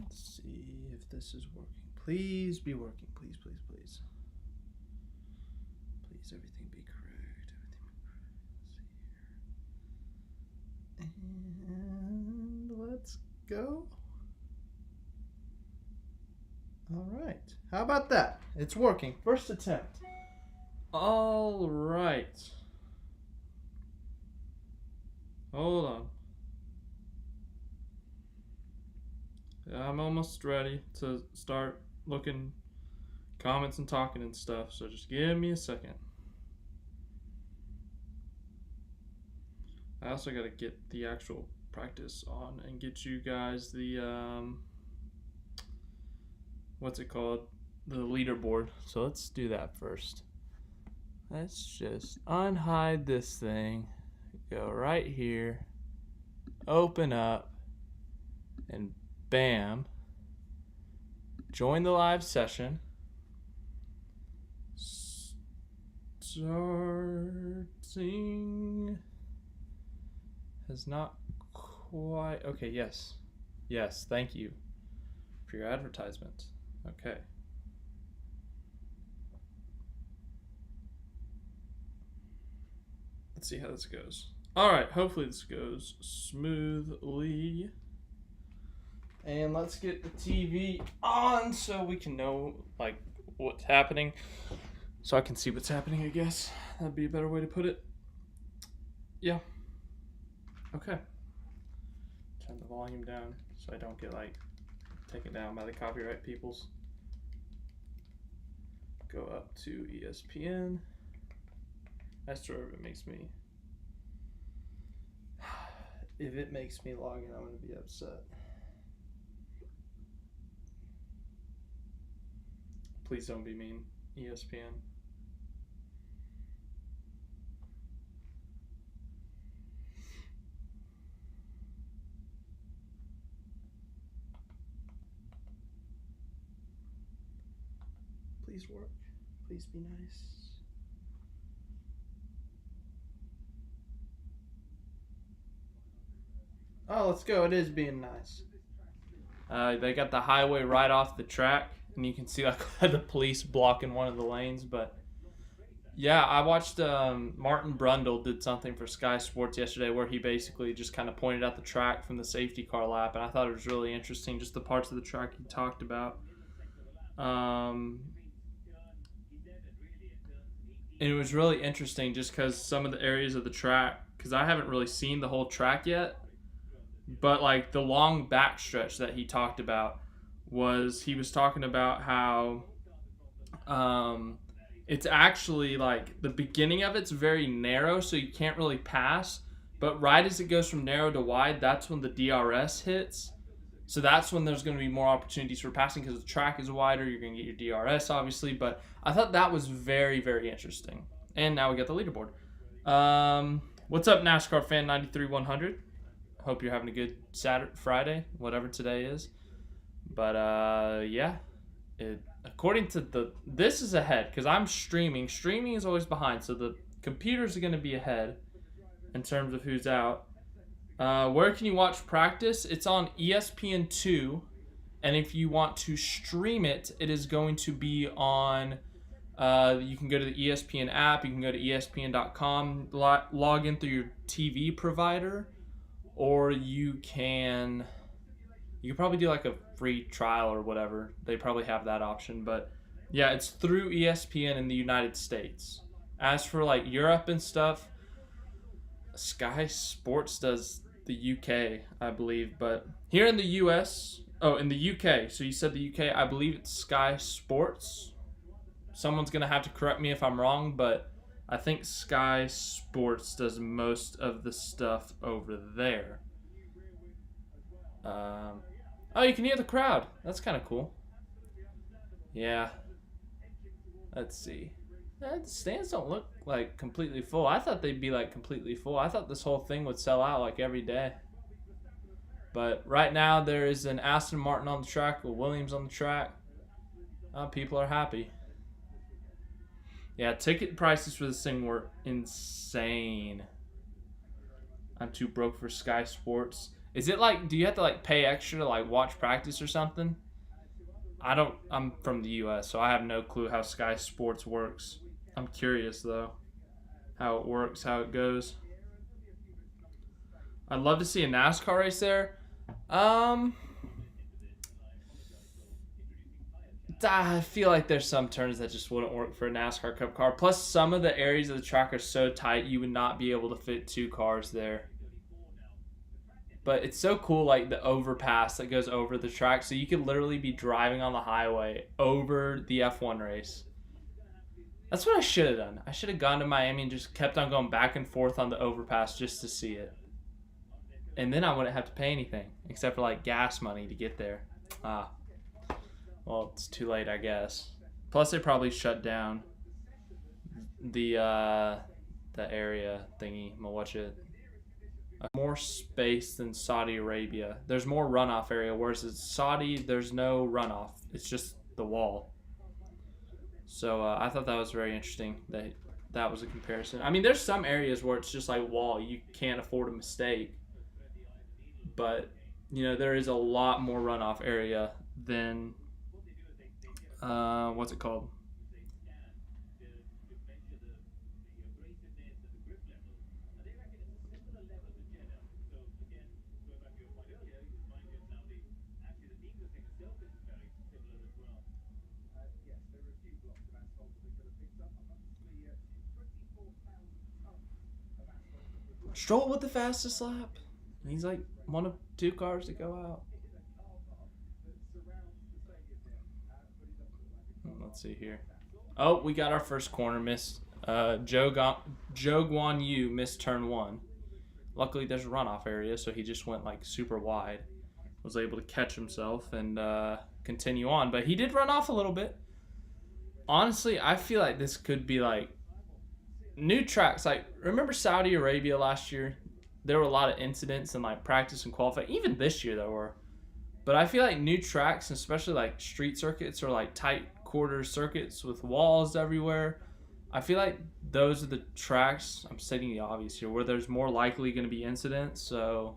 Let's see if this is working. Please be working. Please, please, please. Please, everything be correct. Everything be correct. And let's go. All right. How about that? It's working. First attempt. All right. Hold on. I'm almost ready to start looking comments and talking and stuff, so just give me a second. I also got to get the actual practice on and get you guys the what's it called? The leaderboard. So let's do that first. Let's just unhide this thing. Go right here. Open up. And bam. Join the live session. Starting. Has not quite. Okay, yes. Yes, thank you for your advertisement. Okay. Let's see how this goes. All right, hopefully this goes smoothly. And let's get the TV on so we can know like what's happening. So I can see what's happening, I guess. That'd be a better way to put it. Yeah. Okay. Turn the volume down so I don't get like taken down by the copyright peoples. Go up to ESPN. That's where it makes me. If it makes me log in, I'm going to be upset. Please don't be mean, ESPN. Please work. Please be nice. Oh, let's go. It is being nice. They got the highway right off the track, and you can see like the police blocking one of the lanes. But yeah, I watched Martin Brundle did something for Sky Sports yesterday where he basically just kind of pointed out the track from the safety car lap, and I thought it was really interesting, just the parts of the track he talked about. And it was really interesting just because some of the areas of the track, because I haven't really seen the whole track yet. But like the long backstretch that he talked about he was talking about how it's actually like the beginning of it's very narrow, so you can't really pass. But right as it goes from narrow to wide, that's when the DRS hits. So that's when there's going to be more opportunities for passing because the track is wider. You're going to get your DRS, obviously. But I thought that was very, very interesting. And now we got the leaderboard. What's up, NASCAR fan 93-100? Hope you're having a good Friday, whatever today is. But yeah, according to this is ahead because I'm streaming. Streaming is always behind, so the computers are going to be ahead in terms of who's out. Where can you watch practice? It's on ESPN2, and if you want to stream it, it is going to be on. You can go to the ESPN app. You can go to ESPN.com. Log in through your TV provider. Or you can probably do like a free trial or whatever. They probably have that option. But yeah, it's through ESPN in the United States. As for like Europe and stuff, Sky Sports does the UK, I believe. But here in the US, in the UK. So you said the UK, I believe it's Sky Sports. Someone's going to have to correct me if I'm wrong, but I think Sky Sports does most of the stuff over there. Oh, you can hear the crowd. That's kind of cool. Yeah. Let's see. The stands don't look like completely full. I thought they'd be like completely full. I thought this whole thing would sell out like every day. But right now there is an Aston Martin on the track, a Williams on the track. People are happy. Yeah, ticket prices for this thing were insane. I'm too broke for Sky Sports. Is it like, do you have to like pay extra to like watch practice or something? I'm from the US, so I have no clue how Sky Sports works. I'm curious though, how it works, how it goes. I'd love to see a NASCAR race there. I feel like there's some turns that just wouldn't work for a NASCAR Cup car. Plus, some of the areas of the track are so tight, you would not be able to fit 2 cars there. But it's so cool, like the overpass that goes over the track. So you could literally be driving on the highway over the F1 race. That's what I should have done. I should have gone to Miami and just kept on going back and forth on the overpass just to see it. And then I wouldn't have to pay anything except for like gas money to get there. Well, it's too late, I guess. Plus, they probably shut down the area thingy. I'm gonna watch it. More space than Saudi Arabia. There's more runoff area, whereas in Saudi, there's no runoff. It's just the wall. So I thought that was very interesting that was a comparison. I mean, there's some areas where it's just like wall. You can't afford a mistake. But, you know, there is a lot more runoff area than, what's it called? Stroll with the fastest lap. And he's like one of 2 cars to go out. Let's see here. Oh, we got our first corner miss. Joe Guan Yu missed turn 1. Luckily, there's a runoff area, so he just went like super wide. Was able to catch himself and continue on. But he did run off a little bit. Honestly, I feel like this could be like new tracks. Like, remember Saudi Arabia last year? There were a lot of incidents in like practice and qualifying. Even this year there were. But I feel like new tracks, especially like street circuits or like tight quarter circuits with walls everywhere, I feel like those are the tracks, I'm stating the obvious here, where there's more likely going to be incidents. So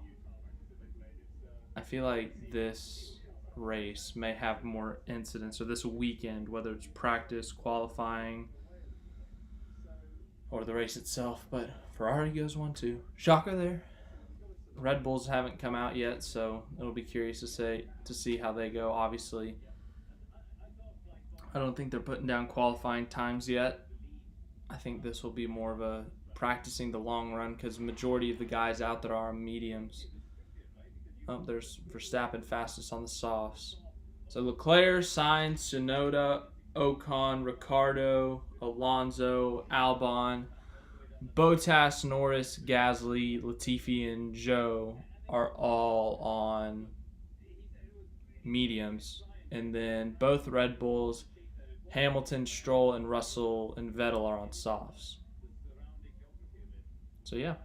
I feel like this race may have more incidents, or this weekend, whether it's practice, qualifying, or the race itself. But Ferrari goes 1-2. Shocker there. Red Bulls haven't come out yet, so it'll be curious to see how they go. Obviously, I don't think they're putting down qualifying times yet. I think this will be more of a practicing the long run, because the majority of the guys out there are mediums. Oh, there's Verstappen fastest on the softs. So Leclerc, Sainz, Tsunoda, Ocon, Ricciardo, Alonso, Albon, Bottas, Norris, Gasly, Latifi, and Zhou are all on mediums. And then both Red Bulls, Hamilton, Stroll, and Russell and Vettel are on softs. So yeah.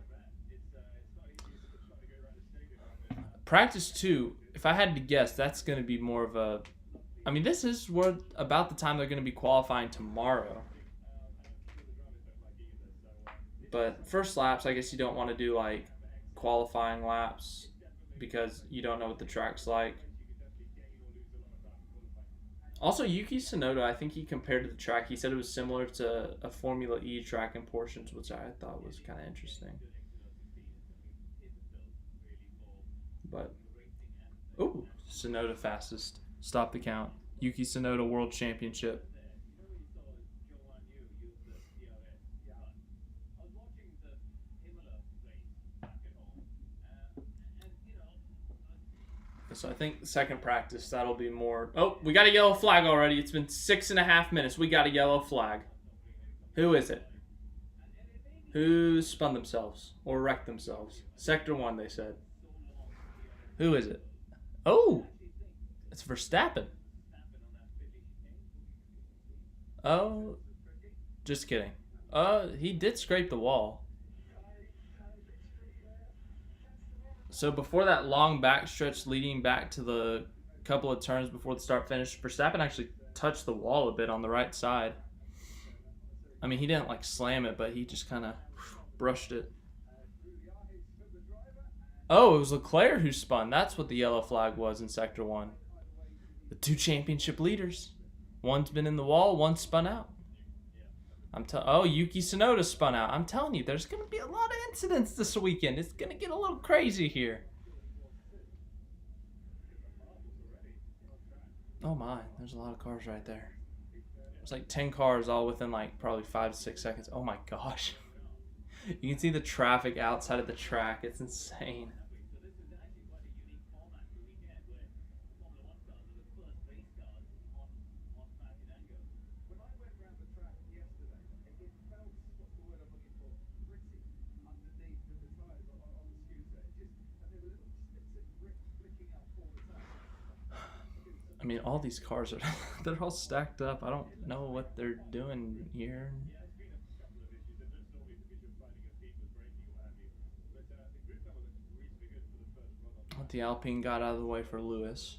Practice 2, if I had to guess, that's going to be more of a... I mean, this is about the time they're going to be qualifying tomorrow. But first laps, I guess you don't want to do like qualifying laps because you don't know what the track's like. Also, Yuki Tsunoda, I think he compared to the track. He said it was similar to a Formula E track in portions, which I thought was kind of interesting. But, ooh, Tsunoda fastest. Stop the count. Yuki Tsunoda World Championship. So I think the second practice, that'll be more... Oh, we got a yellow flag already. It's been 6.5 minutes. We got a yellow flag. Who is it? Who spun themselves or wrecked themselves? Sector 1, they said. Who is it? Oh, it's Verstappen. Oh, just kidding. He did scrape the wall. So before that long backstretch leading back to the couple of turns before the start finish, Verstappen actually touched the wall a bit on the right side. I mean, he didn't like slam it, but he just kind of brushed it. Oh, it was Leclerc who spun. That's what the yellow flag was in Sector 1. The two championship leaders. One's been in the wall, one's spun out. Yuki Tsunoda spun out. I'm telling you, there's going to be a lot of incidents this weekend. It's going to get a little crazy here. Oh my, there's a lot of cars right there. There's like 10 cars all within like probably 5 to 6 seconds. Oh my gosh. You can see the traffic outside of the track. It's insane. I mean, all these cars are, they're all stacked up. I don't know what they're doing here. The Alpine got out of the way for Lewis.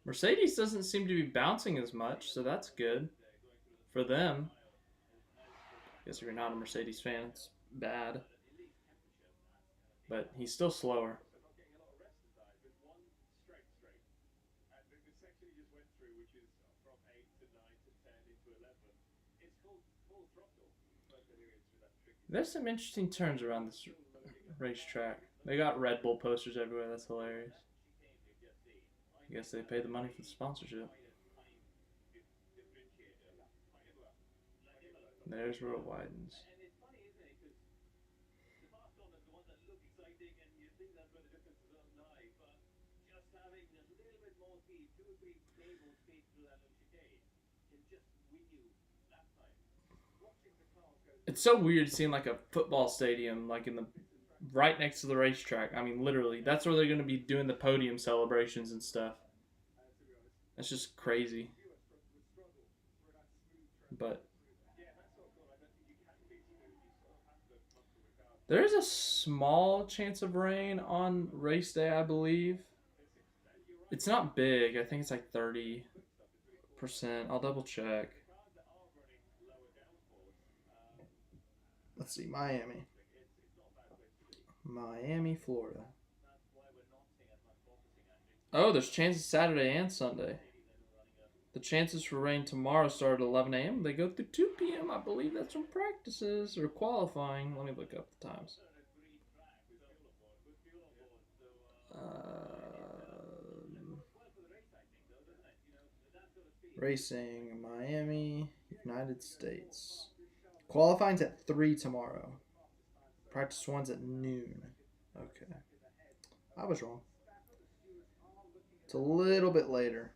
Mercedes doesn't seem to be bouncing as much, so that's good for them. I guess if you're not a Mercedes fan, it's bad. But he's still slower. There's some interesting turns around this racetrack. They got Red Bull posters everywhere. That's hilarious. I guess they pay the money for the sponsorship. There's where it widens. It's so weird seeing like a football stadium like in the right next to the racetrack. I mean, literally, that's where they're going to be doing the podium celebrations and stuff. That's just crazy. But there is a small chance of rain on race day, I believe. It's not big. I think it's like 30%. I'll double check. Let's see, Miami, Florida. Oh, there's chances Saturday and Sunday. The chances for rain tomorrow start at 11 a.m. They go through 2 p.m. I believe that's when practices or qualifying. Let me look up the times. Racing, Miami, United States. Qualifying's at 3 tomorrow. Practice one's at noon. Okay. I was wrong. It's a little bit later.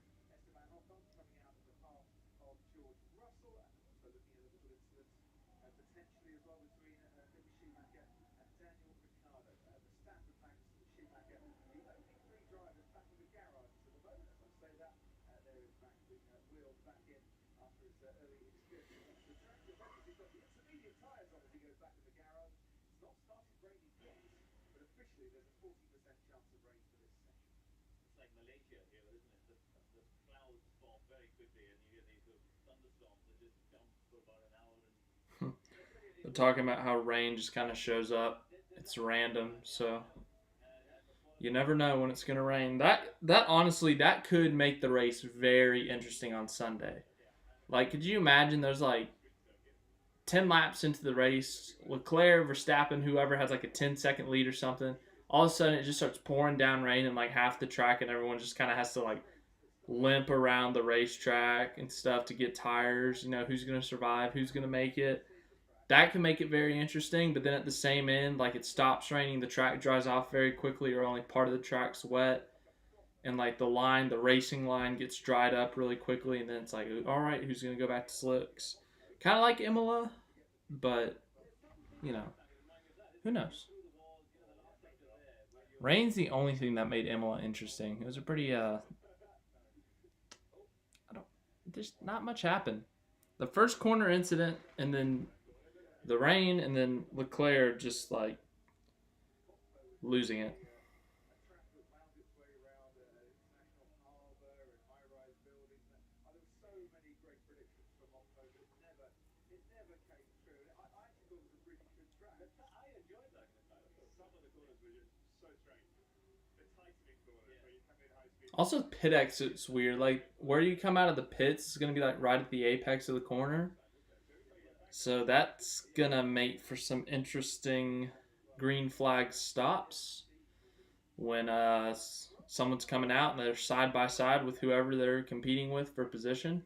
They're talking about how rain just kind of shows up. It's random, so you never know when it's going to rain. That honestly, that could make the race very interesting on Sunday. Like, could you imagine there's like 10 laps into the race, Leclerc, Verstappen, whoever has like a 10-second lead or something, all of a sudden it just starts pouring down rain in like half the track and everyone just kind of has to like limp around the racetrack and stuff to get tires. You know, who's going to survive, who's going to make it. that can make it very interesting. But then at the same end, like it stops raining, the track dries off very quickly, or only part of the track's wet, and like the racing line gets dried up really quickly, and then it's like, all right, who's gonna go back to slicks? Kind of like Imola, but you know, who knows? Rain's the only thing that made Imola interesting. It was a pretty there's not much happened. The first corner incident, and then the rain, and then Leclerc just like losing it. Also, pit exit's weird. Like, where you come out of the pits is going to be, like, right at the apex of the corner. So that's going to make for some interesting green flag stops when someone's coming out and they're side by side with whoever they're competing with for position.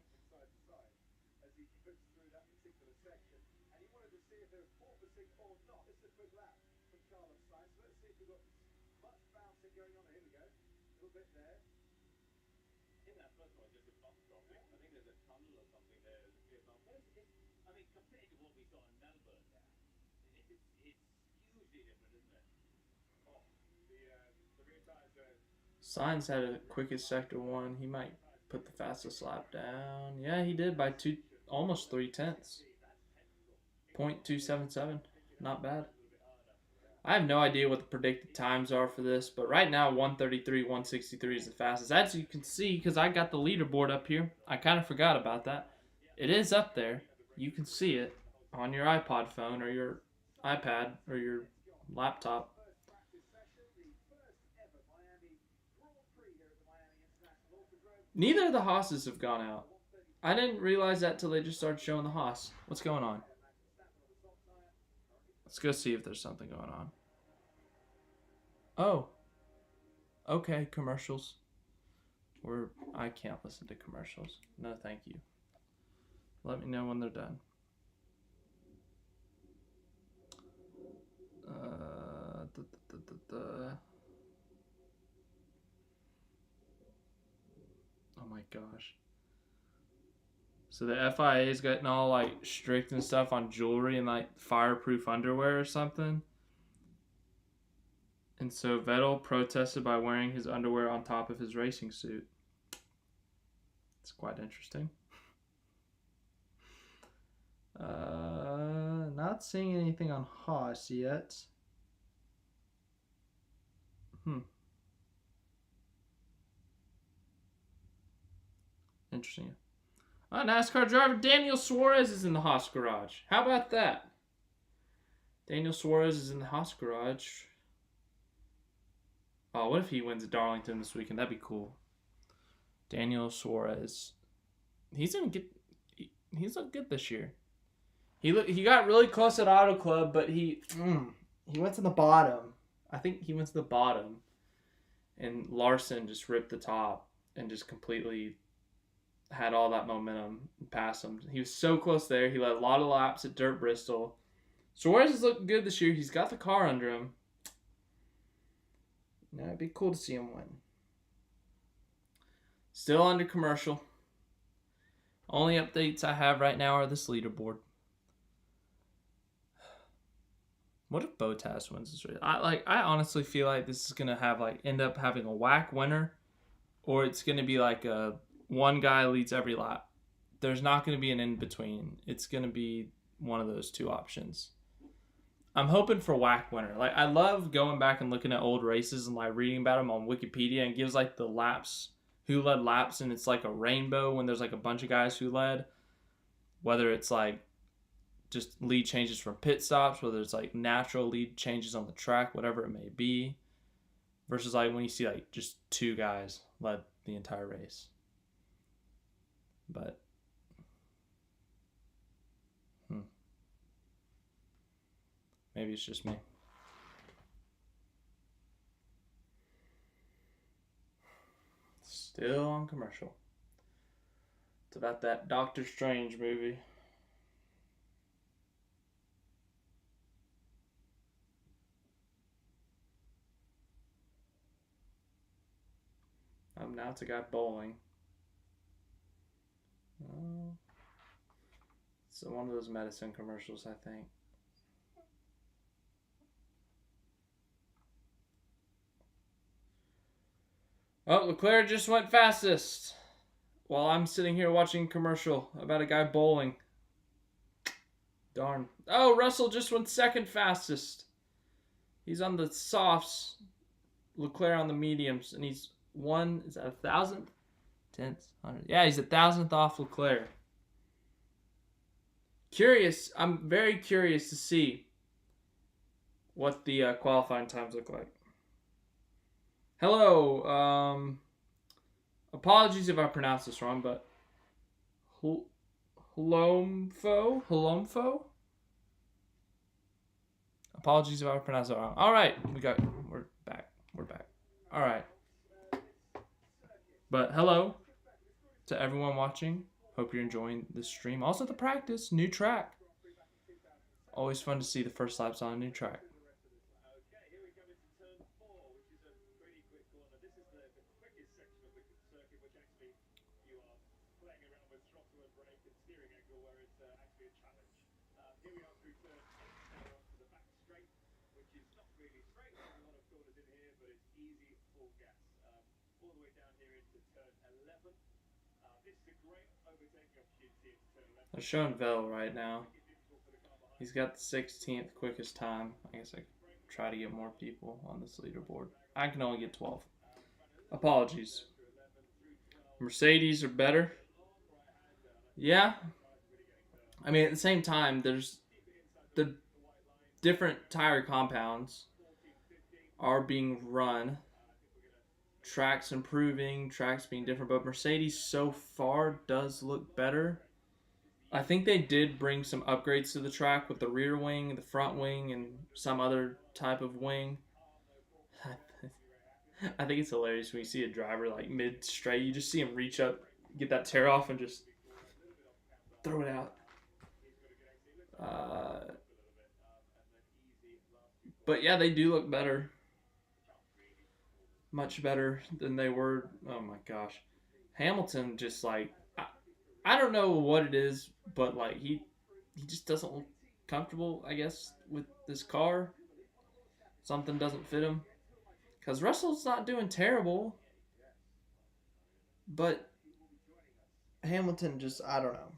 Sainz had a quickest sector 1. He might put the fastest lap down. Yeah, he did by almost 3/10. 0.277. Not bad. I have no idea what the predicted times are for this, but right now 133, 163 is the fastest. As you can see, because I got the leaderboard up here, I kind of forgot about that. It is up there. You can see it on your iPod phone or your iPad or your laptop. Neither of the Haas's have gone out. I didn't realize that till they just started showing the Haas. What's going on? Let's go see if there's something going on. Oh. Okay, commercials. I can't listen to commercials. No, thank you. Let me know when they're done. Oh my gosh. So the FIA is getting all like strict and stuff on jewelry and like fireproof underwear or something. And so Vettel protested by wearing his underwear on top of his racing suit. It's quite interesting. Not seeing anything on Haas yet. Interesting. NASCAR driver Daniel Suarez is in the Haas garage. How about that? Daniel Suarez is in the Haas garage. Oh, what if he wins at Darlington this weekend? That'd be cool. Daniel Suarez. He's looked good this year. He got really close at Auto Club, but he went to the bottom. I think he went to the bottom. And Larson just ripped the top and just completely had all that momentum past him. He was so close there. He led a lot of laps at Dirt Bristol. Suarez is looking good this year. He's got the car under him. Yeah, it'd be cool to see him win. Still under commercial. Only updates I have right now are this leaderboard. What if Bottas wins this race? I honestly feel like this is gonna end up having a whack winner, or it's gonna be like a one guy leads every lap. There's not gonna be an in between. It's gonna be one of those two options. I'm hoping for whack winner. Like, I love going back and looking at old races and like reading about them on Wikipedia, and it gives like the laps, who led laps, and it's like a rainbow when there's like a bunch of guys who led. Whether it's like just lead changes from pit stops, whether it's like natural lead changes on the track, whatever it may be, versus like when you see like just two guys led the entire race. But maybe it's just me. Still on commercial. It's about that Doctor Strange movie. now it's a guy bowling. Oh. So one of those medicine commercials, I think. Oh, Leclerc just went fastest. While I'm sitting here watching a commercial about a guy bowling. Darn. Oh, Russell just went second fastest. He's on the softs. Leclerc on the mediums. And he's one, is that 1,000th? 10th? 100th? Yeah, he's 1,000th off Leclerc. Curious. I'm very curious to see what the qualifying times look like. Hello. Apologies if I pronounced this wrong, but Halomfo? Apologies if I pronounced it wrong. All right, we're back. All right. But hello to everyone watching. Hope you're enjoying this stream. Also the practice, new track. Always fun to see the first laps on a new track. They're showing Vettel right now. He's got the 16th quickest time. I guess I could try to get more people on this leaderboard. I can only get 12. Apologies. Mercedes are better. Yeah. I mean, at the same time, there's the different tire compounds are being run. Tracks improving, tracks being different, but Mercedes so far does look better. I think they did bring some upgrades to the track with the rear wing, the front wing, and some other type of wing. I think it's hilarious when you see a driver like mid-straight, you just see him reach up, get that tear off, and just throw it out. But yeah, they do look better. Much better than they were. Oh my gosh. Hamilton just like, I don't know what it is, but like he just doesn't look comfortable, I guess, with this car. Something doesn't fit him. Because Russell's not doing terrible. But Hamilton just, I don't know.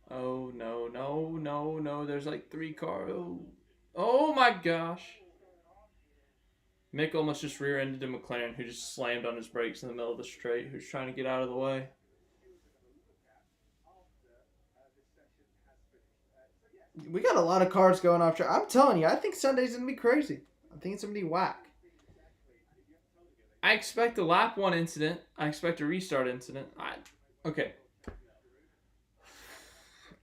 Oh, no. There's like 3 cars. Oh my gosh. Mick almost just rear-ended a McLaren who just slammed on his brakes in the middle of the straight, who's trying to get out of the way. We got a lot of cars going off track. I'm telling you, I think Sunday's going to be crazy. I think it's going to be whack. I expect a lap 1 incident. I expect a restart incident. Okay.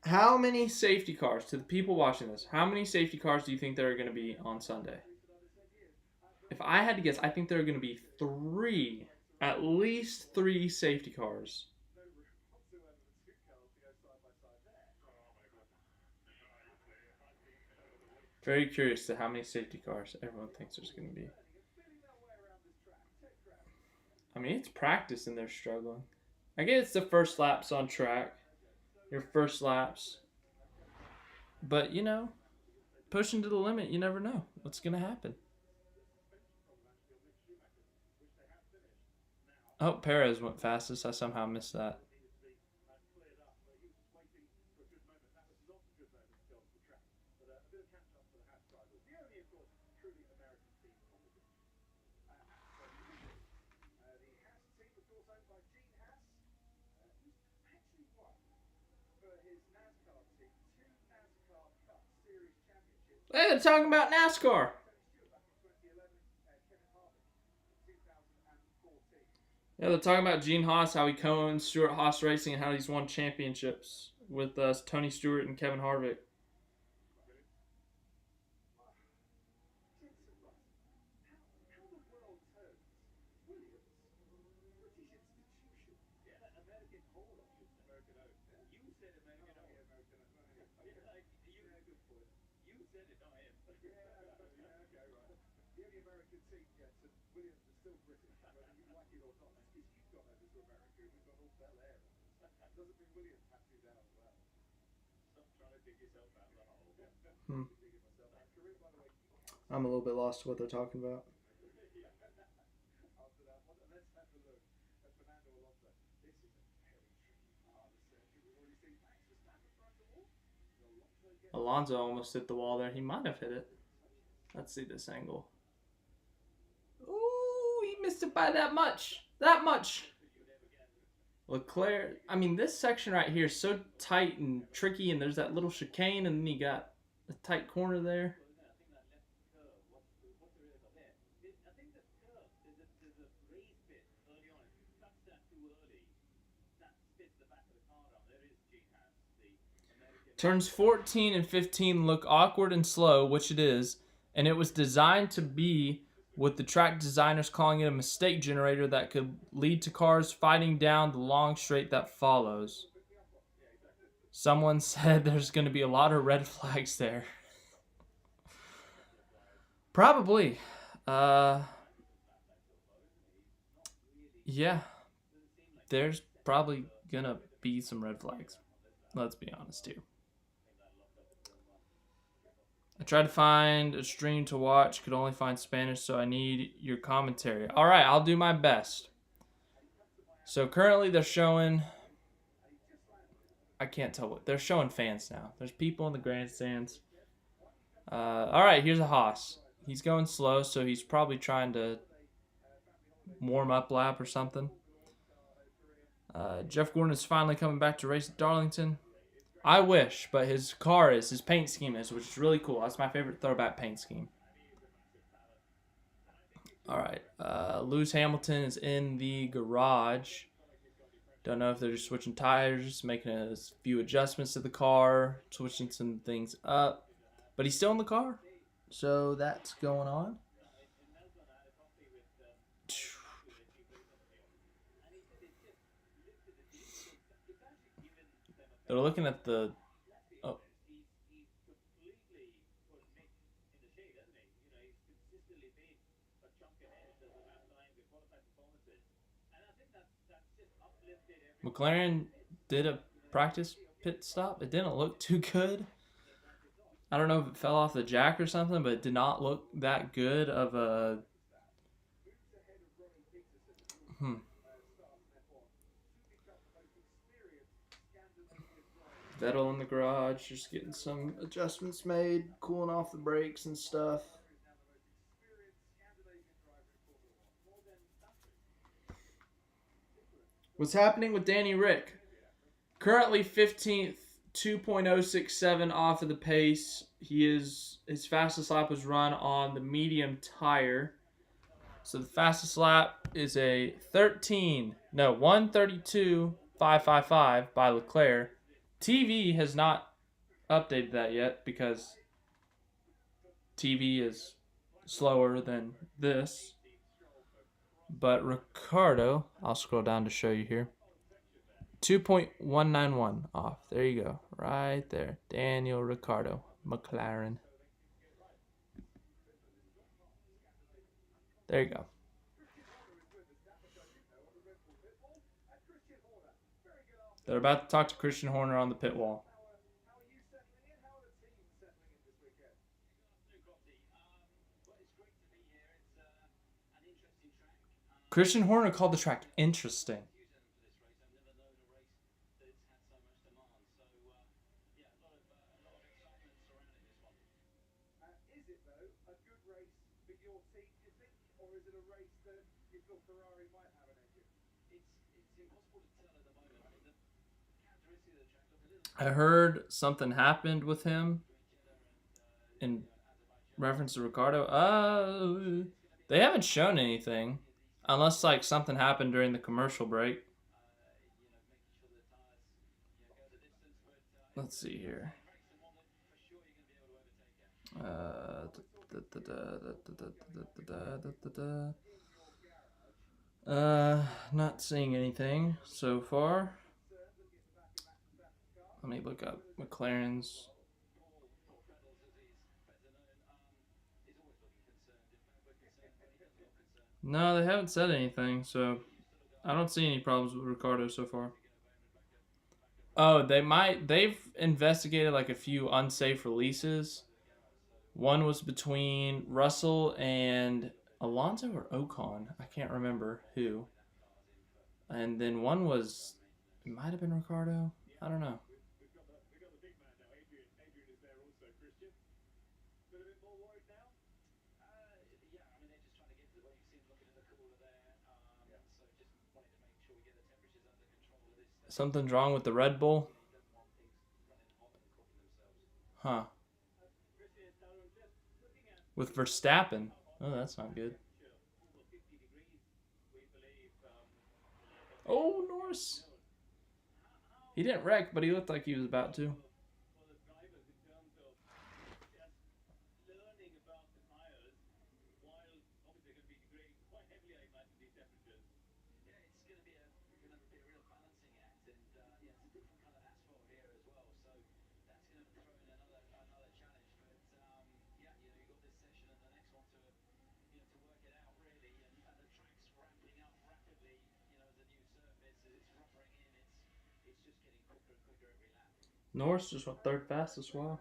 How many safety cars, to the people watching this, how many safety cars do you think there are going to be on Sunday? If I had to guess, I think there are going to be 3, at least 3 safety cars. Very curious to how many safety cars everyone thinks there's going to be. I mean, it's practice and they're struggling. I guess it's the first laps on track. Your first laps. But, you know, pushing to the limit, you never know what's going to happen. Oh, Perez went fastest. I somehow missed that. Hey, they're talking about NASCAR. Yeah, they're talking about Gene Haas, how he co-owns Stewart Haas Racing, and how he's won championships with Tony Stewart and Kevin Harvick. Hmm. I'm a little bit lost to what they're talking about. Alonso almost hit the wall there. He might have hit it. Let's see this angle. Ooh, he missed it by that much. That much. Leclerc, I mean, this section right here is so tight and tricky, and there's that little chicane, and then you got a tight corner there. Turns 14 and 15 look awkward and slow, which it is, and it was designed to be, with the track designers calling it, a mistake generator that could lead to cars fighting down the long straight that follows. Someone said there's going to be a lot of red flags there. Probably. Yeah. There's probably going to be some red flags. Let's be honest here. I tried to find a stream to watch, could only find Spanish, so I need your commentary. All right, I'll do my best. So currently they're showing, I can't tell what, they're showing fans now. There's people in the grandstands. All right, here's a Haas. He's going slow, so he's probably trying to warm up lap or something. Jeff Gordon is finally coming back to race at Darlington. I wish, but his paint scheme is, which is really cool. That's my favorite throwback paint scheme. All right, Lewis Hamilton is in the garage. Don't know if they're just switching tires, making a few adjustments to the car, switching some things up. But he's still in the car, so that's going on. They're looking at the... Oh. McLaren did a practice pit stop. It didn't look too good. I don't know if it fell off the jack or something, but it did not look that good of a... Vettel in the garage, just getting some adjustments made, cooling off the brakes and stuff. What's happening with Danny Rick? Currently 15th, 2.067 off of the pace. His fastest lap was run on the medium tire. So the fastest lap is a 1:32.555 by Leclerc. TV has not updated that yet because TV is slower than this. But Ricardo, I'll scroll down to show you here. 2.191 off. There you go. Right there. Daniel Ricciardo, McLaren. There you go. They're about to talk to Christian Horner on the pit wall. Christian Horner called the track interesting. I heard something happened with him in reference to Ricardo. They haven't shown anything unless like something happened during the commercial break. Let's see here. Not seeing anything so far. Let me look up McLaren's. No, they haven't said anything, so I don't see any problems with Ricardo so far. Oh, they might. They've investigated like a few unsafe releases. One was between Russell and Alonso or Ocon. I can't remember who. And then one was, it might have been Ricardo. I don't know. Something's wrong with the Red Bull? Huh. With Verstappen? Oh, that's not good. Oh, Norris. He didn't wreck, but he looked like he was about to. Norris just went third fastest. Wow.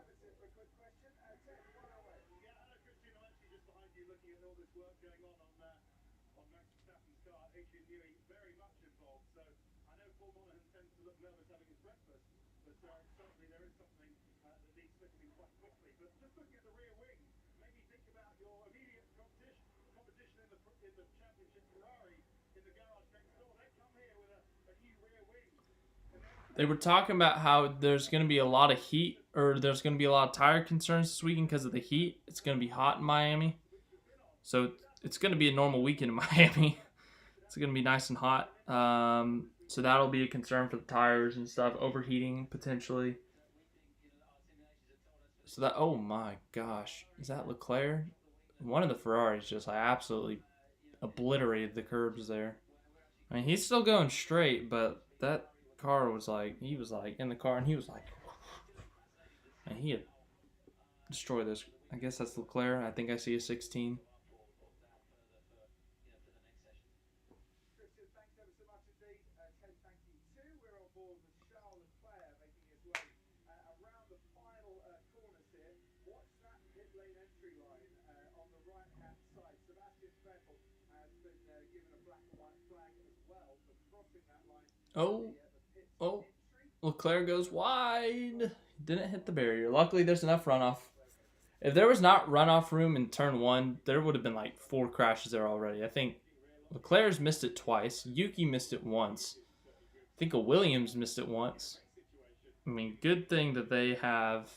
They were talking about how there's going to be a lot of heat, or there's going to be a lot of tire concerns this weekend because of the heat. It's going to be hot in Miami. So it's going to be a normal weekend in Miami. It's going to be nice and hot. So that'll be a concern for the tires and stuff, overheating potentially. So that, oh my gosh, is that Leclerc? One of the Ferraris just like absolutely obliterated the curbs there. I mean, he's still going straight, but that car was like, he was like in the car and he was like, and he had destroyed this. I guess that's Leclerc. I think I see a 16. Oh, oh, Leclerc goes wide. Didn't hit the barrier. Luckily, there's enough runoff. If there was not runoff room in turn one, there would have been like 4 crashes there already. I think Leclerc's missed it twice. Yuki missed it once. I think a Williams missed it once. I mean, good thing that they have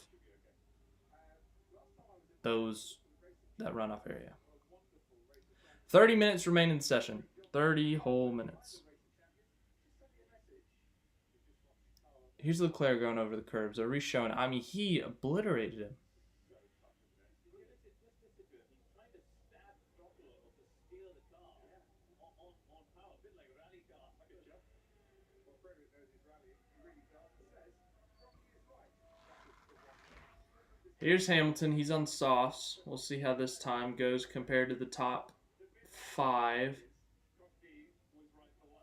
that runoff area. 30 minutes remain in the session. 30 whole minutes. Here's Leclerc going over the curbs. They're re-showing. I mean, he obliterated him. Here's Hamilton. He's on softs. We'll see how this time goes compared to the top 5.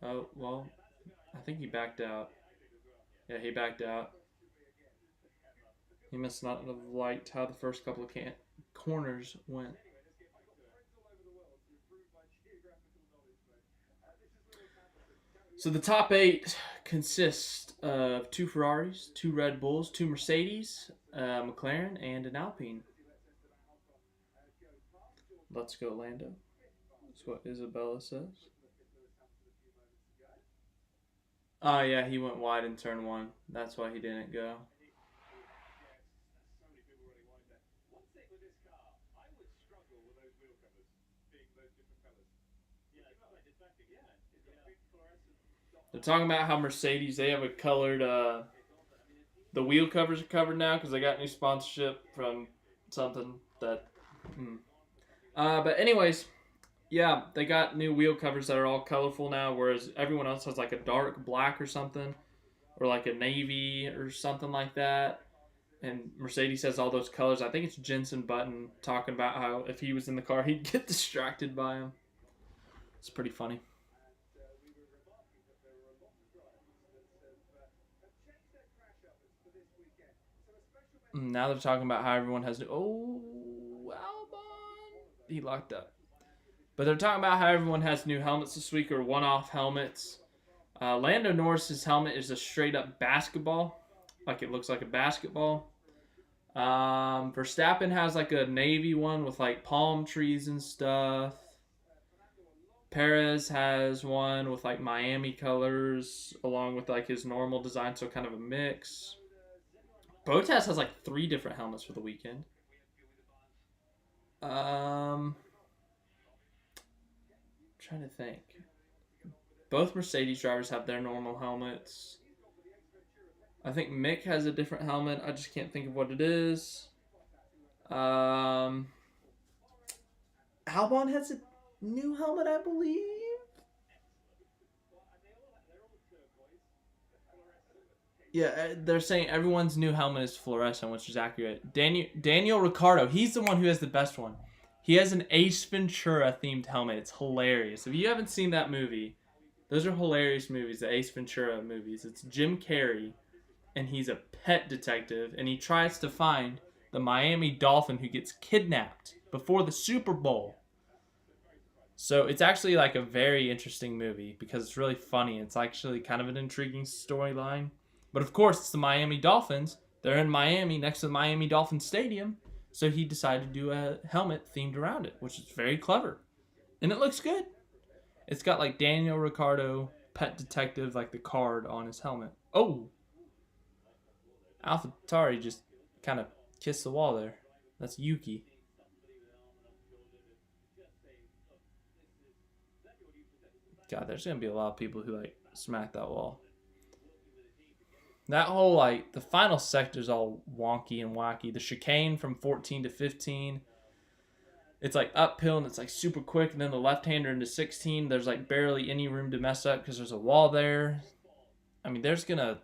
Oh, well, I think he backed out. Yeah, he backed out. He must not have liked how the first couple of corners went. So the top 8 consist of 2 Ferraris, 2 Red Bulls, 2 Mercedes, McLaren, and an Alpine. Let's go, Lando. That's what Isabella says. Oh, yeah, he went wide in turn 1. That's why he didn't go. They're talking about how Mercedes, they have a colored, the wheel covers are covered now because they got new sponsorship from something that, But anyways, yeah, they got new wheel covers that are all colorful now, whereas everyone else has like a dark black or something, or like a navy or something like that. And Mercedes has all those colors. I think it's Jensen Button talking about how if he was in the car, he'd get distracted by him. It's pretty funny. Now they're talking about how everyone has new... Oh, Albon. He locked up. But they're talking about how everyone has new helmets this week, or one-off helmets. Lando Norris's helmet is a straight-up basketball. Like, it looks like a basketball. Verstappen has, like, a navy one with, like, palm trees and stuff. Perez has one with, like, Miami colors, along with, like, his normal design, so kind of a mix. Bottas has, like, 3 different helmets for the weekend. Trying to think. Both Mercedes drivers have their normal helmets. I think Mick has a different helmet. I just can't think of what it is. Albon has a new helmet, I believe. Yeah, they're saying everyone's new helmet is fluorescent, which is accurate. Daniel Ricciardo, he's the one who has the best one. He has an Ace Ventura themed helmet. It's hilarious. If you haven't seen that movie, those are hilarious movies, the Ace Ventura movies. It's Jim Carrey, and he's a pet detective, and he tries to find the Miami Dolphin who gets kidnapped before the Super Bowl. So it's actually like a very interesting movie because it's really funny. It's actually kind of an intriguing storyline. But of course, it's the Miami Dolphins. They're in Miami next to the Miami Dolphins Stadium. So he decided to do a helmet themed around it, which is very clever. And it looks good. It's got like Daniel Ricciardo, pet detective, like the card on his helmet. Oh! AlphaTauri just kind of kissed the wall there. That's Yuki. God, there's going to be a lot of people who like smack that wall. That whole, like, the final sector is all wonky and wacky. The chicane from 14 to 15, it's, like, uphill and it's, like, super quick. And then the left-hander into 16, there's, like, barely any room to mess up because there's a wall there. I mean, there's gonna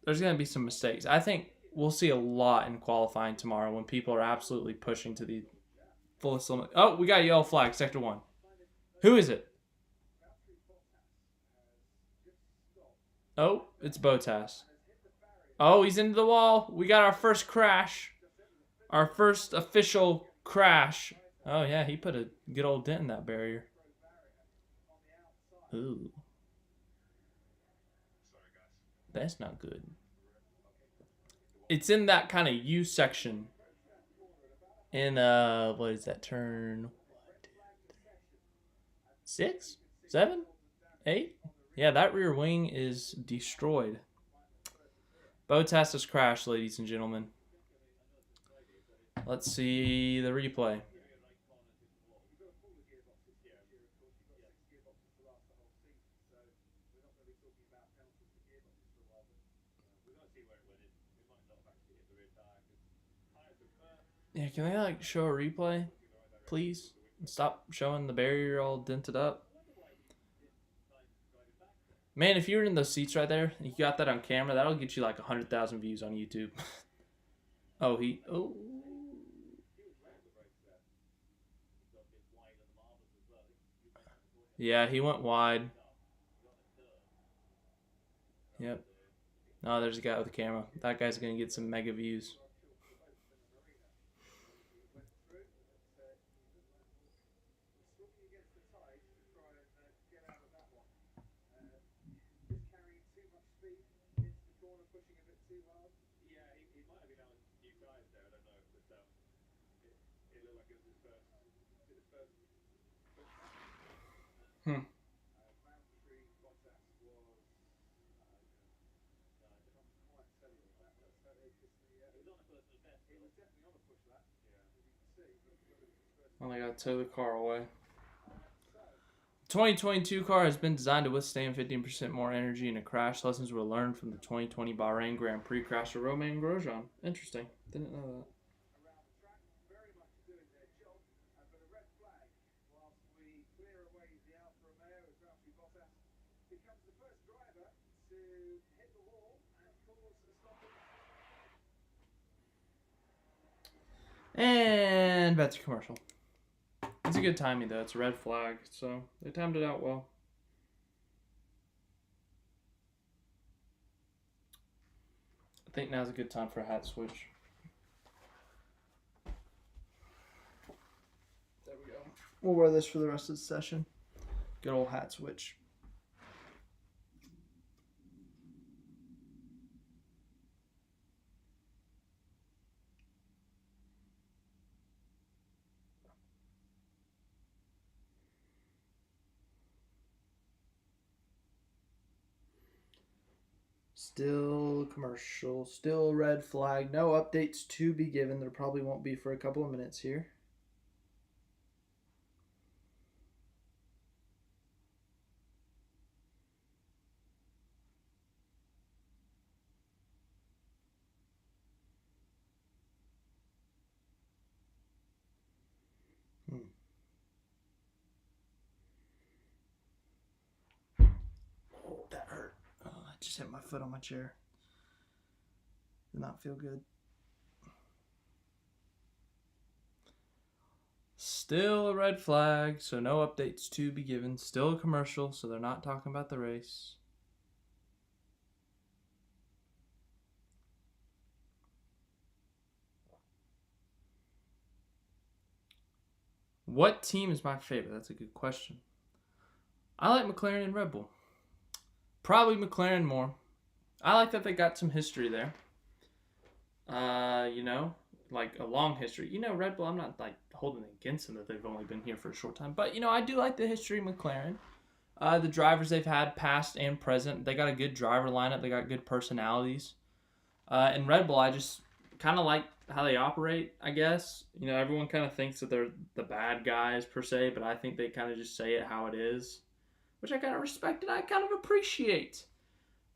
be some mistakes. I think we'll see a lot in qualifying tomorrow when people are absolutely pushing to the fullest limit. Oh, we got a yellow flag, Sector 1. Who is it? Oh, it's Bottas. Oh, he's into the wall. We got our first crash. Our first official crash. Oh, yeah, he put a good old dent in that barrier. Ooh. That's not good. It's in that kind of U section. In, what is that, turn 6? 7? 8? Yeah, that rear wing is destroyed. Bottas has crashed, ladies and gentlemen. Let's see the replay. Yeah, can they like show a replay, please? And stop showing the barrier all dented up. Man, if you were in those seats right there, and you got that on camera, that'll get you like 100,000 views on YouTube. Oh. Yeah, he went wide. Yep. Oh, there's a guy with a camera. That guy's going to get some mega views. Only got to tow the car away. 2022 car has been designed to withstand 15% more energy in a crash. Lessons were learned from the 2020 Bahrain Grand Prix crash of Romain Grosjean. Interesting. Didn't know that. And back to commercial. It's a good timing, though. It's a red flag, so they timed it out well. I think now's a good time for a hat switch. There we go. We'll wear this for the rest of the session. Good old hat switch. Still commercial, still red flag. No updates to be given. There probably won't be for a couple of minutes here. Oh, that hurt. Oh, I just hit my foot on my chair. Did not feel good. Still a red flag, so no updates to be given. Still a commercial, so they're not talking about the race. What team is my favorite? That's a good question. I like McLaren and Red Bull. Probably McLaren more. I like that they got some history there. Like a long history. Red Bull, I'm not like holding it against them that they've only been here for a short time. But, I do like the history of McLaren. The drivers they've had, past and present, they got a good driver lineup. They got good personalities. And Red Bull, I just kind of like how they operate, I guess. Everyone kind of thinks that they're the bad guys per se, but I think they kind of just say it how it is, which I kind of respect and I kind of appreciate.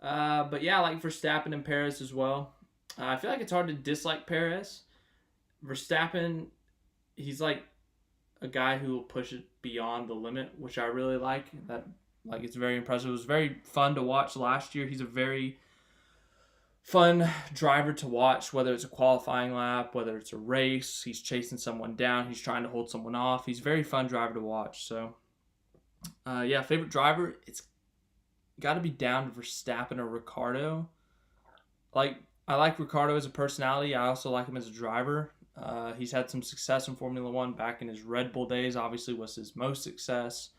But yeah, I like Verstappen and Perez as well. I feel like it's hard to dislike Perez. Verstappen, he's like a guy who will push it beyond the limit, which I really like. It's very impressive. It was very fun to watch last year. He's a very fun driver to watch, whether it's a qualifying lap, whether it's a race. He's chasing someone down. He's trying to hold someone off. He's a very fun driver to watch. So, favorite driver, it's got to be down to Verstappen or Ricciardo. I like Ricciardo as a personality. I also like him as a driver. He's had some success in Formula One back in his Red Bull days. Obviously, was his most success.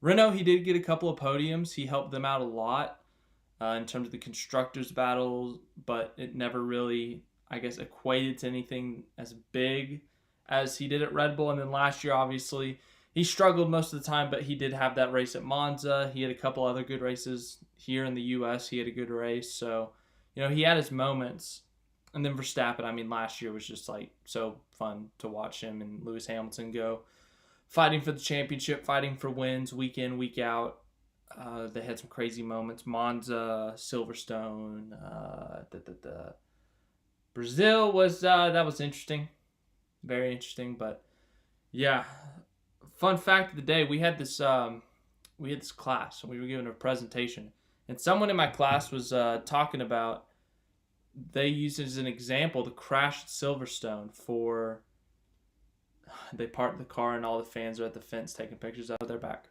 Renault, he did get a couple of podiums. He helped them out a lot in terms of the constructors' battles, but it never really, I guess, equated to anything as big as he did at Red Bull. And then last year, obviously, he struggled most of the time, but he did have that race at Monza. He had a couple other good races here in the U.S. He had a good race. So, he had his moments. And then Verstappen, last year was just so fun to watch him and Lewis Hamilton go fighting for the championship, fighting for wins week in, week out. They had some crazy moments. Monza, Silverstone, Brazil was interesting. Very interesting, but yeah. Fun fact of the day, we had this class and we were given a presentation. And someone in my class was talking about they used as an example the crash at Silverstone they parked the car and all the fans are at the fence taking pictures of their back.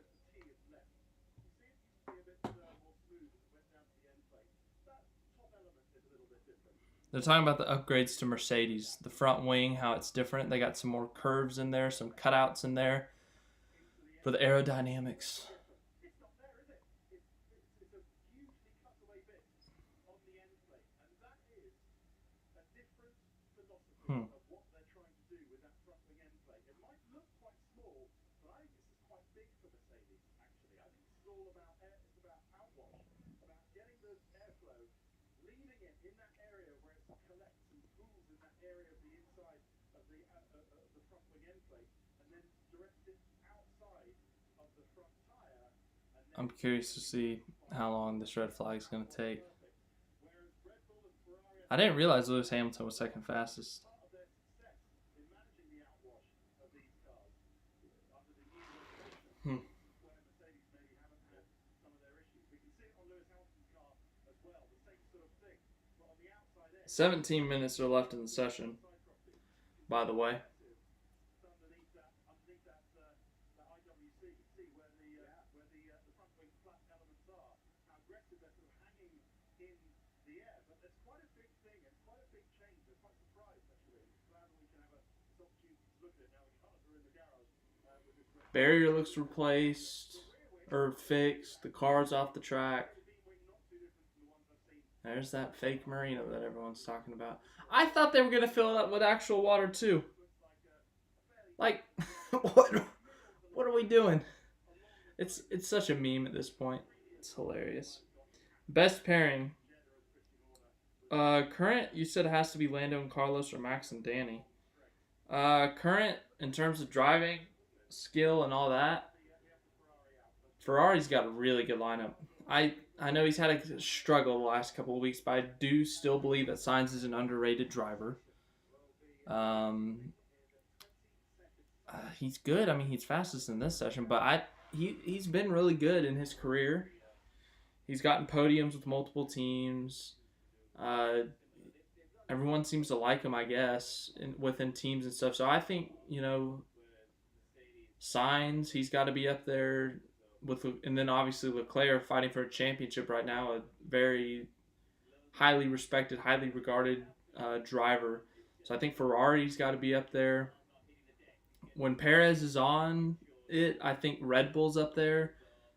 They're talking about the upgrades to Mercedes. The front wing, how it's different. They got some more curves in there, some cutouts in there for the aerodynamics. I'm curious to see how long this red flag is going to take. I didn't realize Lewis Hamilton was second fastest. Hmm. 17 minutes are left in the session, by the way. Barrier looks replaced or fixed. The car's off the track. There's that fake marina that everyone's talking about. I thought they were gonna fill it up with actual water too. Like, what are we doing? It's such a meme at this point. It's hilarious. Best pairing. Current, you said it has to be Lando and Carlos or Max and Danny. Current in terms of driving skill and all that, Ferrari's got a really good lineup. I know he's had a struggle the last couple of weeks, but I do still believe that Sainz is an underrated driver. Um, he's good. I mean, he's fastest in this session, but he's been really good in his career. He's gotten podiums with multiple teams. Everyone seems to like him, I guess, within teams and stuff. So I think, Sainz, he's got to be up there with, and then obviously Leclerc fighting for a championship right now, a very highly respected, highly regarded driver. So I think Ferrari's got to be up there. When Perez is on it, I think Red Bull's up there.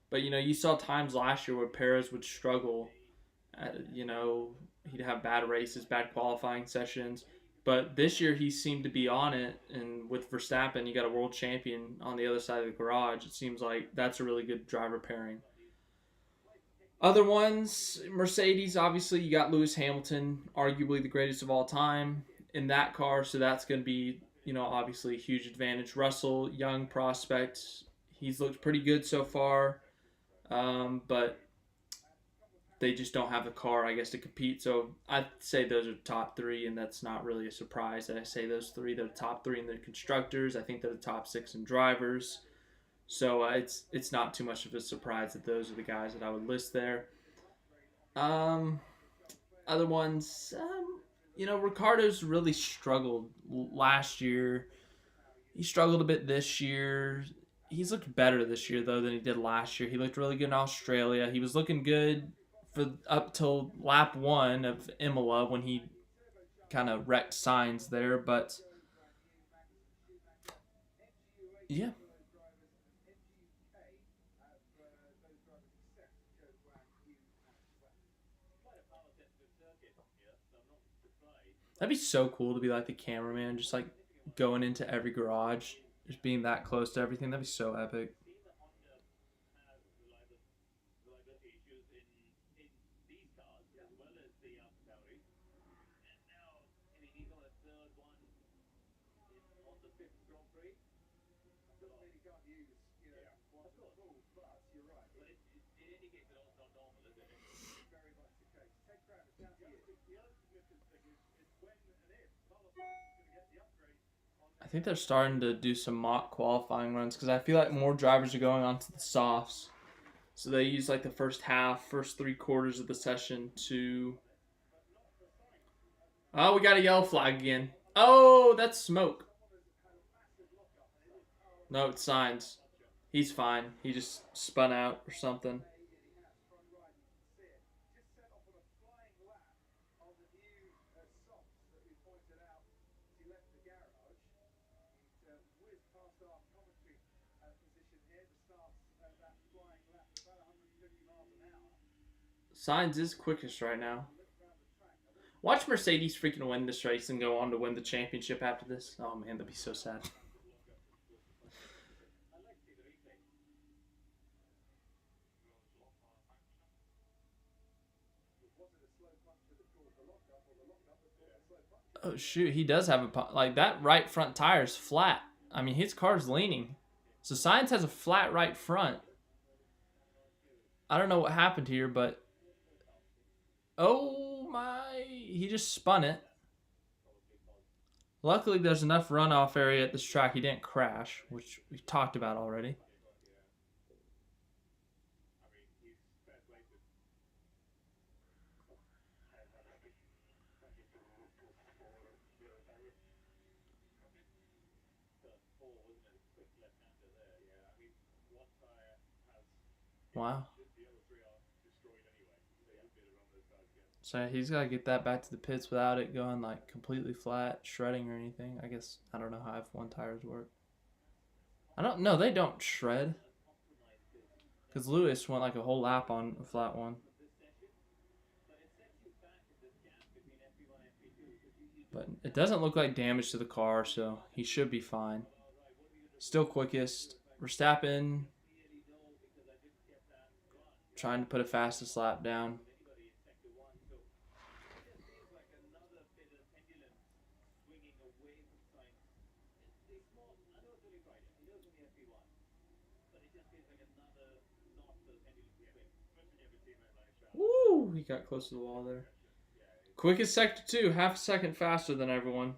But, you saw times last year where Perez would struggle. He'd have bad races, bad qualifying sessions. But this year he seemed to be on it. And with Verstappen, you got a world champion on the other side of the garage. It seems like that's a really good driver pairing. Other ones, Mercedes, obviously, you got Lewis Hamilton, arguably the greatest of all time in that car. So that's going to be, obviously a huge advantage. Russell, young prospect. He's looked pretty good so far. But they just don't have the car, I guess, to compete. So I'd say those are top three, and that's not really a surprise that I say those three. They're the top three in the constructors. I think they're the top six in drivers. So it's not too much of a surprise that those are the guys that I would list there. Other ones, Ricardo's really struggled last year. He struggled a bit this year. He's looked better this year, though, than he did last year. He looked really good in Australia. He was looking good for up till lap 1 of Imola when he kind of wrecked Sainz there. But, yeah. That'd be so cool to be like the cameraman, just like going into every garage, just being that close to everything. That'd be so epic. I think they're starting to do some mock qualifying runs because I feel like more drivers are going on to the softs. So they use like the first 3/4 of the session to... Oh, we got a yellow flag again. Oh, that's smoke. No, it's Sainz. He's fine. He just spun out or something. Sainz is quickest right now. Watch Mercedes freaking win this race and go on to win the championship after this. Oh man, that'd be so sad. Oh shoot, he does have like that right front tire is flat. I mean, his car's leaning. So Sainz has a flat right front. I don't know what happened here, but oh my, he just spun it. Luckily, there's enough runoff area at this track. He didn't crash, which we've talked about already. Wow. So he's got to get that back to the pits without it going like completely flat, shredding or anything. I guess I don't know how F1 tires work. I don't know. They don't shred. Because Lewis went like a whole lap on a flat one. But it doesn't look like damage to the car, so he should be fine. Still quickest. Verstappen trying to put a fastest lap down. Woo! He got close to the wall there. Quickest sector 2, half a second faster than everyone.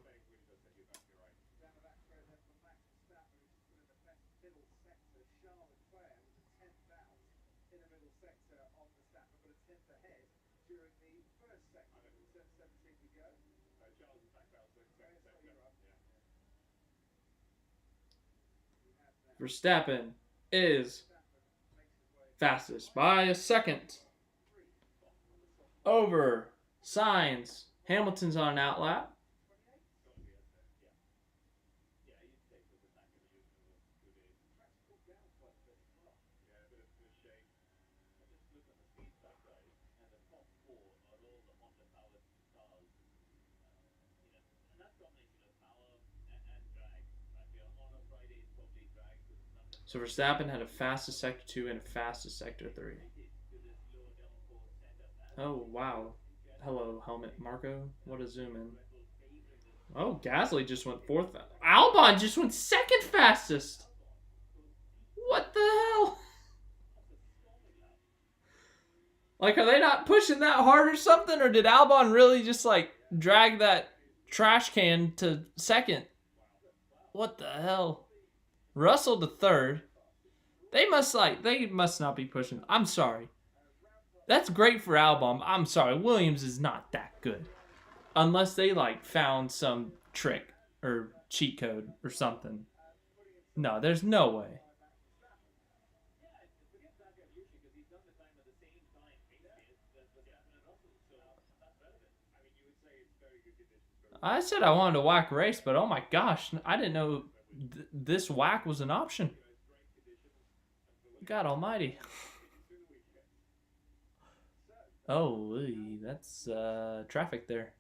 Verstappen is fastest by a second over Sainz. Hamilton's on an outlap. So Verstappen had a fastest sector 2 and a fastest sector 3. Oh, wow. Hello, helmet Marco. What a zoom in. Oh, Gasly just went 4th. Albon just went 2nd fastest. What the hell? Like, are they not pushing that hard or something? Or did Albon really just, like, drag that trash can to 2nd? What the hell? Russell to 3rd. They must not be pushing. I'm sorry. That's great for Albon. I'm sorry. Williams is not that good. Unless they, like, found some trick or cheat code or something. No, there's no way. I said I wanted to whack race, but oh my gosh, I didn't know this whack was an option. God almighty. Oh, that's traffic there.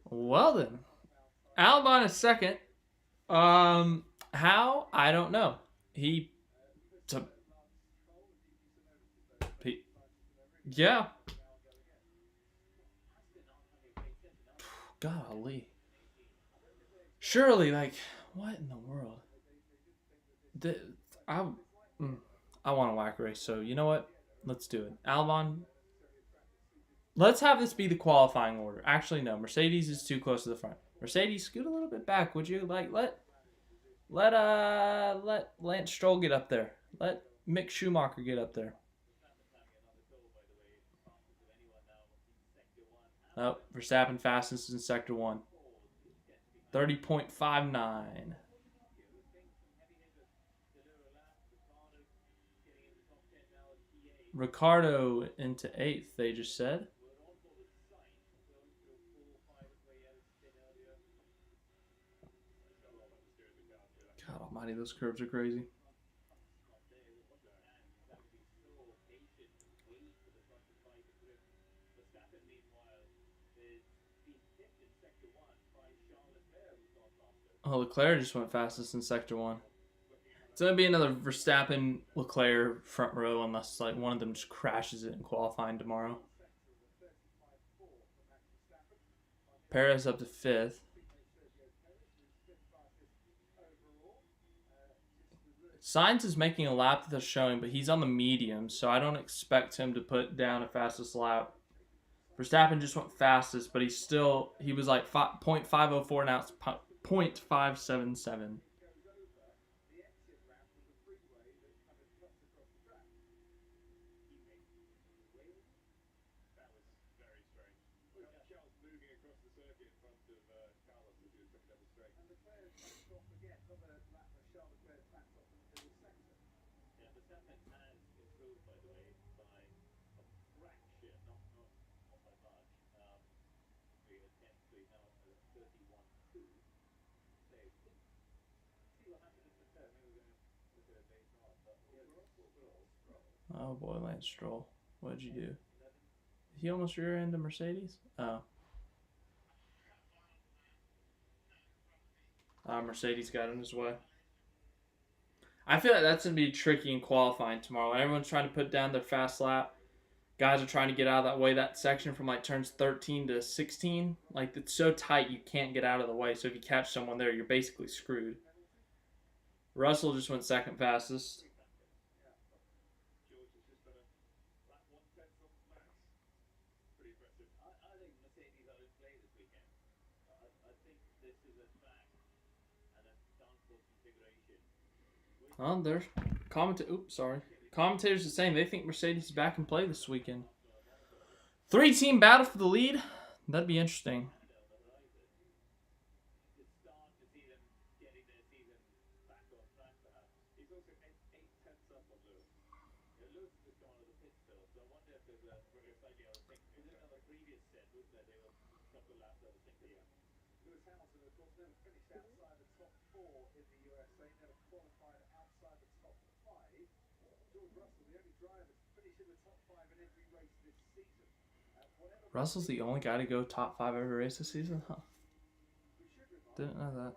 Well then, Albon is 2nd. How? I don't know. Yeah. Golly. Surely, like, what in the world? I want to whack race, so you know what? Let's do it. Albon, let's have this be the qualifying order. Actually, no. Mercedes is too close to the front. Mercedes, scoot a little bit back, would you? Like, let Lance Stroll get up there. Let Mick Schumacher get up there. Oh, Verstappen fastest in Sector 1. 30.59. Ricardo into 8th, they just said. God almighty, those curves are crazy. Oh, Leclerc just went fastest in Sector 1. It's going to be another Verstappen, Leclerc front row unless like one of them just crashes it in qualifying tomorrow. Perez up to 5th. Sainz is making a lap that they're showing, but he's on the medium, so I don't expect him to put down a fastest lap. Verstappen just went fastest, but he was like 0.504, now it's 0.577. Oh boy, Lance Stroll. What did you do? Did he almost rear end a Mercedes? Oh. Mercedes got in his way. I feel like that's going to be tricky in qualifying tomorrow. Everyone's trying to put down their fast lap. Guys are trying to get out of that way. That section from like turns 13 to 16, like it's so tight you can't get out of the way. So if you catch someone there, you're basically screwed. Russell just went second fastest. Oh, there's commentators are saying they think Mercedes is back in play this weekend. 3-team battle for the lead. That'd be interesting. Russell's the only guy to go top 5 every race this season? Huh. Didn't know that.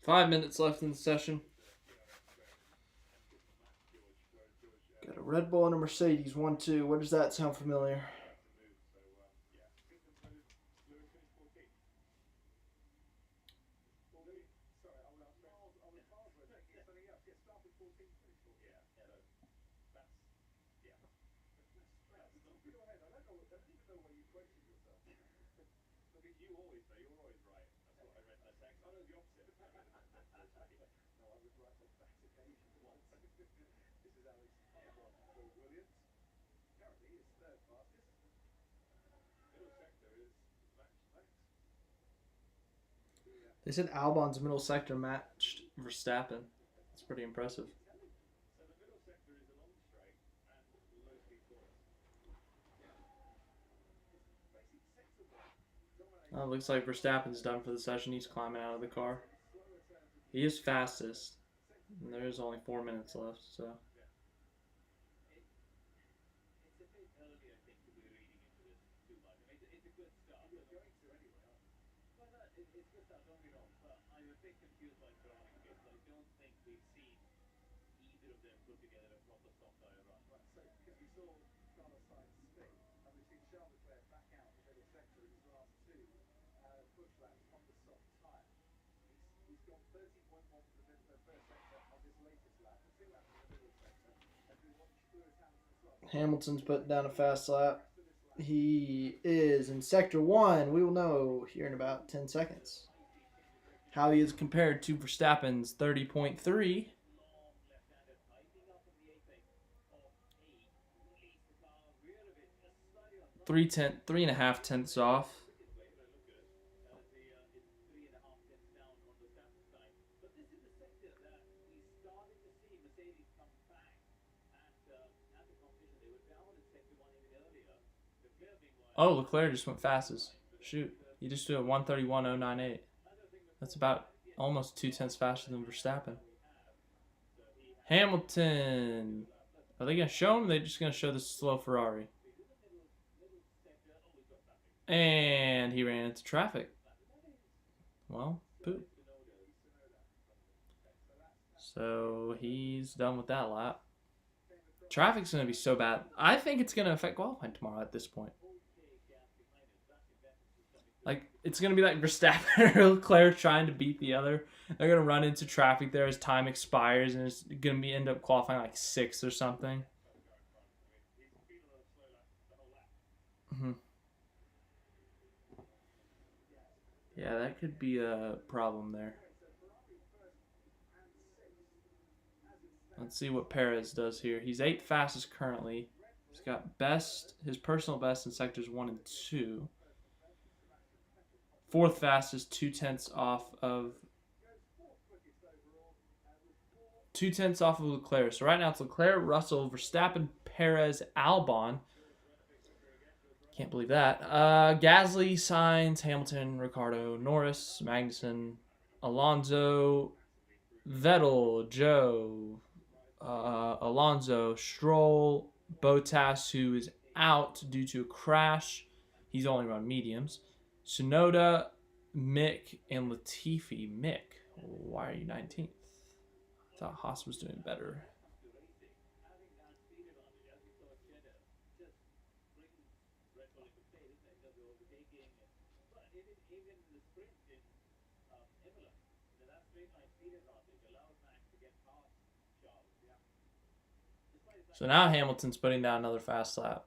Five minutes left in the session. Got a Red Bull and a Mercedes, 1-2. What does that sound familiar? They said Albon's middle sector matched Verstappen. That's pretty impressive. Oh, looks like Verstappen's done for the session. He's climbing out of the car. He is fastest. And there's only 4 minutes left, so. Hamilton's putting down a fast lap. He is in Sector 1. We will know here in about 10 seconds how he is compared to Verstappen's 30.3. 3.5 tenths off. Oh, Leclerc just went fastest. Shoot. He just did a 1:31.098. That's about almost 2 tenths faster than Verstappen. Hamilton. Are they going to show him? Or are they just going to show the slow Ferrari? And he ran into traffic. Well, poop. So he's done with that lap. Traffic's going to be so bad. I think it's going to affect qualifying tomorrow at this point. Like, it's going to be like Verstappen or Leclerc trying to beat the other. They're going to run into traffic there as time expires, and it's going to be end up qualifying like 6th or something. Yeah, that could be a problem there. Let's see what Perez does here. He's 8th fastest currently. He's got his personal best in sectors 1 and 2. 4th fastest, 2/10 off of Leclerc. So right now it's Leclerc, Russell, Verstappen, Perez, Albon. Can't believe that. Gasly, Sainz, Hamilton, Ricciardo, Norris, Magnussen, Alonso, Vettel, Joe, Alonso, Stroll, Bottas, who is out due to a crash. He's only run mediums. Tsunoda, Mick, and Latifi. Mick, why are you 19th? I thought Haas was doing better. So now Hamilton's putting down another fast lap.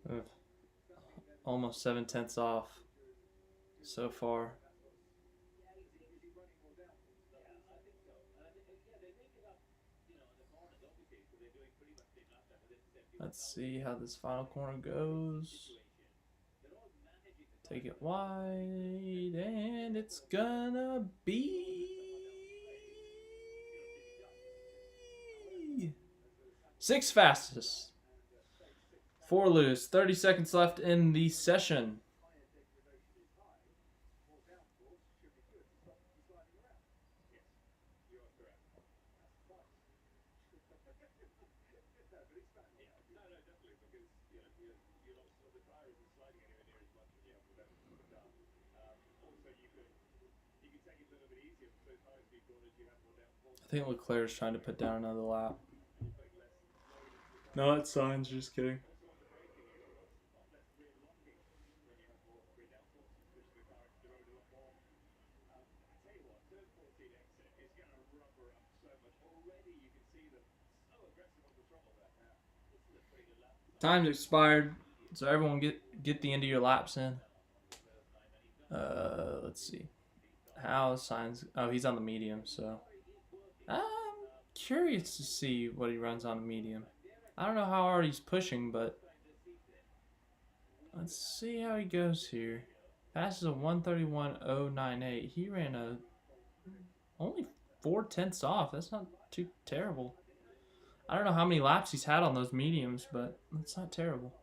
Ugh. Almost 7/10 off so far. Let's see how this final corner goes. Take it wide, and it's gonna be 6th fastest. 4 loose. 30 seconds left in the session. I think Leclerc's trying to put down another lap. No, it's Sainz. Just kidding. Time's expired, so everyone get the end of your laps in. Let's see. How Sainz? Oh, he's on the medium, so I'm curious to see what he runs on the medium. I don't know how hard he's pushing, but let's see how he goes here. Passes a 1:31.098. He ran only 4/10 off. That's not too terrible. I don't know how many laps he's had on those mediums, but it's not terrible.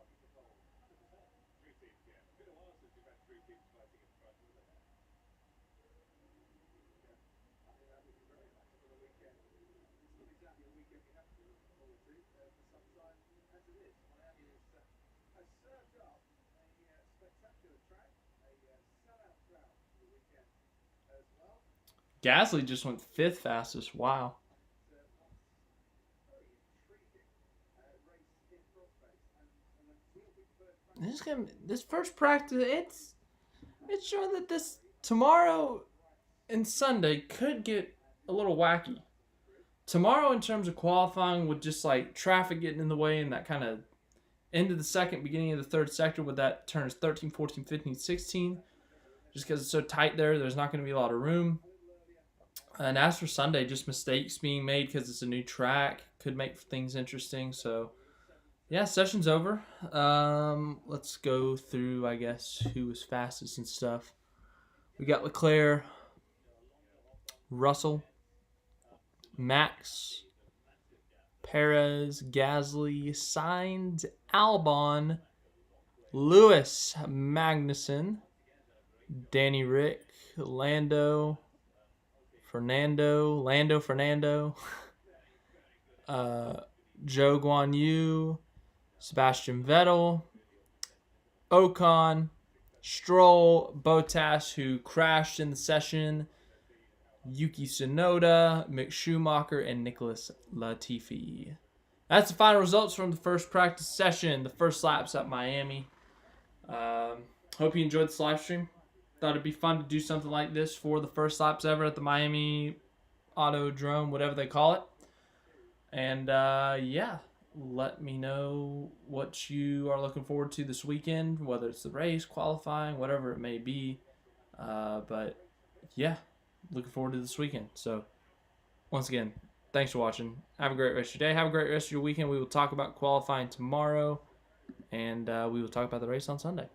Gasly just went 5th fastest. Wow. This first practice, it's showing that this tomorrow and Sunday could get a little wacky. Tomorrow, in terms of qualifying, with just like traffic getting in the way and that kind of end of the second, beginning of the third sector, with that turns 13, 14, 15, 16, just because it's so tight there, there's not going to be a lot of room. And as for Sunday, just mistakes being made because it's a new track could make things interesting. So, yeah, session's over. Let's go through, I guess, who was fastest and stuff. We got Leclerc, Russell, Max, Perez, Gasly, Sainz, Albon, Lewis, Magnussen, Danny Rick, Fernando, Joe Guan Yu, Sebastian Vettel, Ocon, Stroll, Bottas, who crashed in the session, Yuki Tsunoda, Mick Schumacher, and Nicholas Latifi. That's the final results from the first practice session, the first laps at Miami. Hope you enjoyed this live stream. Thought it'd be fun to do something like this for the first laps ever at the Miami Autodrome, whatever they call it. And yeah, let me know what you are looking forward to this weekend, whether it's the race, qualifying, whatever it may be. But yeah, looking forward to this weekend. So once again, thanks for watching. Have a great rest of your day. Have a great rest of your weekend. We will talk about qualifying tomorrow, and we will talk about the race on Sunday.